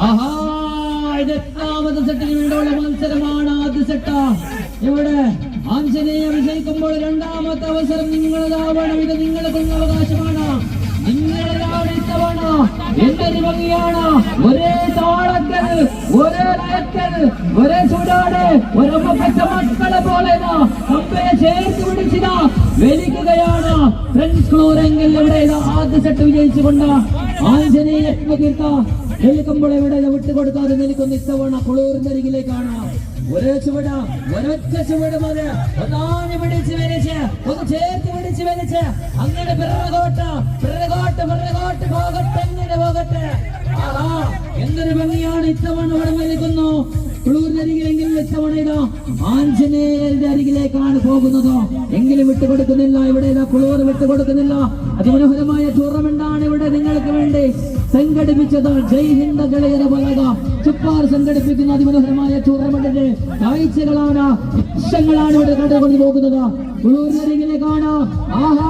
ആഹാ, ഇത് എട്ടാമത്തെ സെറ്റിന് വേണ്ടിയുള്ള മത്സരമാണ്. ആദ്യ സെറ്റ ഇവിടെ ആഞ്ജനേയ വിജയിക്കുമ്പോൾ രണ്ടാമത്തെ അവസരം നിങ്ങളതാവണം. ഇത് നിങ്ങളുടെ അവകാശമാണ്. നിങ്ങളതാണ് ഇത്തവണ. എന്തൊരു ഭംഗിയാണ്! ഒരേ താളക്കത്, ഒരേ ലയക്കത്, ഒരേ ചൂടാട്, ഒരമ്മപ്പെട്ട മക്കളെ പോലെ കമ്പയെ ചേർത്ത് പിടിച്ചത് വലിക്കുകയാണ്. ഫ്രണ്ട്സ് ക്ലോറെങ്കിൽ ഇവിടെ ആദ്യ സെറ്റ് വിജയിച്ചുകൊണ്ട് ആഞ്ജനേയ തീർത്ത നിൽക്കുമ്പോൾ ഇവിടെ വിട്ടുകൊടുക്കാതെ നിൽക്കുന്ന ഇത്തവണ കുളൂരിനരികിലേക്കാണ്. ഒരേ ചുവട്, ഒരൊറ്റ ചുവട് മതി. ഒന്നാണ് പിടിച്ച് വലിച്ച്, ഒന്ന് ചേർത്ത് പിടിച്ച് വലിച്ച് അങ്ങനെ പിറകോട്ട് പിറകോട്ട് പിറകോട്ട് പോകട്ടെ, എങ്ങനെ പോകട്ടെ. എന്തൊരു ഭംഗിയാണ്! ഇത്തവണ ഇവിടെ നിൽക്കുന്നു കുളൂരിനരികിലെങ്കിൽ ഇത്തവണ ഇതാ ആഞ്ജനേയരുടെ അരികിലേക്കാണ് പോകുന്നത്. എങ്കിലും വിട്ടുകൊടുക്കുന്നില്ല. ഇവിടെ ഇതാ കുളൂർ വിട്ടുകൊടുക്കുന്നില്ല. അതിമനോഹരമായ ടൂർണമെന്റാണ് ഇവിടെ നിങ്ങൾക്ക് വേണ്ടി സംഘടിപ്പിച്ചത്. ജയ് ഹിന്ദ് കളയര പലക ചുപ്പാർ സംഘടിപ്പിക്കുന്ന അതിമനോഹരമായ ടൂർണമെന്റിന്റെ കാഴ്ചകളാണ്, ലക്ഷങ്ങളാണ് ഇവിടെ കണ്ടുകൊണ്ടു പോകുന്നത്. കുളൂരിനരികിലേക്കാണ്. ആഹാ,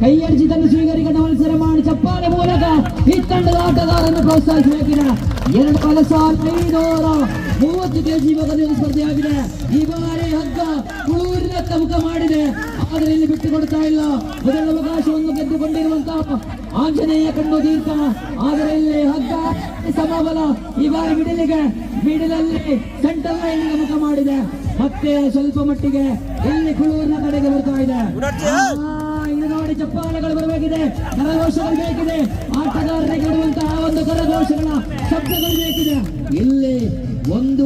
കൈയടിച്ച് തന്നെ സ്വീകരിക്കേണ്ട മത്സരമാണ്. ചപ്പാന മൂലക ഈ തണ്ടുകാട്ടുകാർ എന്ന് പ്രോത്സാഹിപ്പിക്കുന്നത് 30 kg ಸ್ಪರ್ಧೆಯಾಗಿದೆ. ಈ ಬಾರಿ ಹಗ್ಗ ಕುಳೂರಿನತ್ತ ಮುಖ ಮಾಡಿದೆ, ಆದರೆ ಇಲ್ಲಿ ಬಿಟ್ಟುಕೊಡ್ತಾ ಇಲ್ಲ. ಮೊದಲ ಅವಕಾಶವನ್ನು ಗೆದ್ದುಕೊಂಡಿರುವಂತಹ ಆಂಜನೇಯ ಕಂಡು ದೀರ್ಘ, ಆದರೆ ಇಲ್ಲಿ ಹಗ್ಗ ಸಮಬಲ ಈ ಬಾರಿ ಮಿಡಿಲಲ್ಲಿ ಸೆಂಟರ್ ಲೈನ್ಗೆ ಮುಖ ಮಾಡಿದೆ. ಮತ್ತೆ ಸ್ವಲ್ಪ ಮಟ್ಟಿಗೆ ಇಲ್ಲಿ ಕುಳೂರಿನ ಕಡೆಗೆ ಬರ್ತಾ ಇದೆ. ಇನ್ನು ನೋಡಿ ಚಪ್ಪಾಳೆಗಳು ಬರಬೇಕಿದೆ, ಕರಘೋಷಗಳು ಬೇಕಿದೆ, ಆಟಗಾರರಿಗೆ ಇಡುವಂತಹ ಒಂದು ಕರಘೋಷಗಳ ಶಬ್ದಗಳು ಬೇಕಿದೆ. ಇಲ್ಲಿ ಒಂದು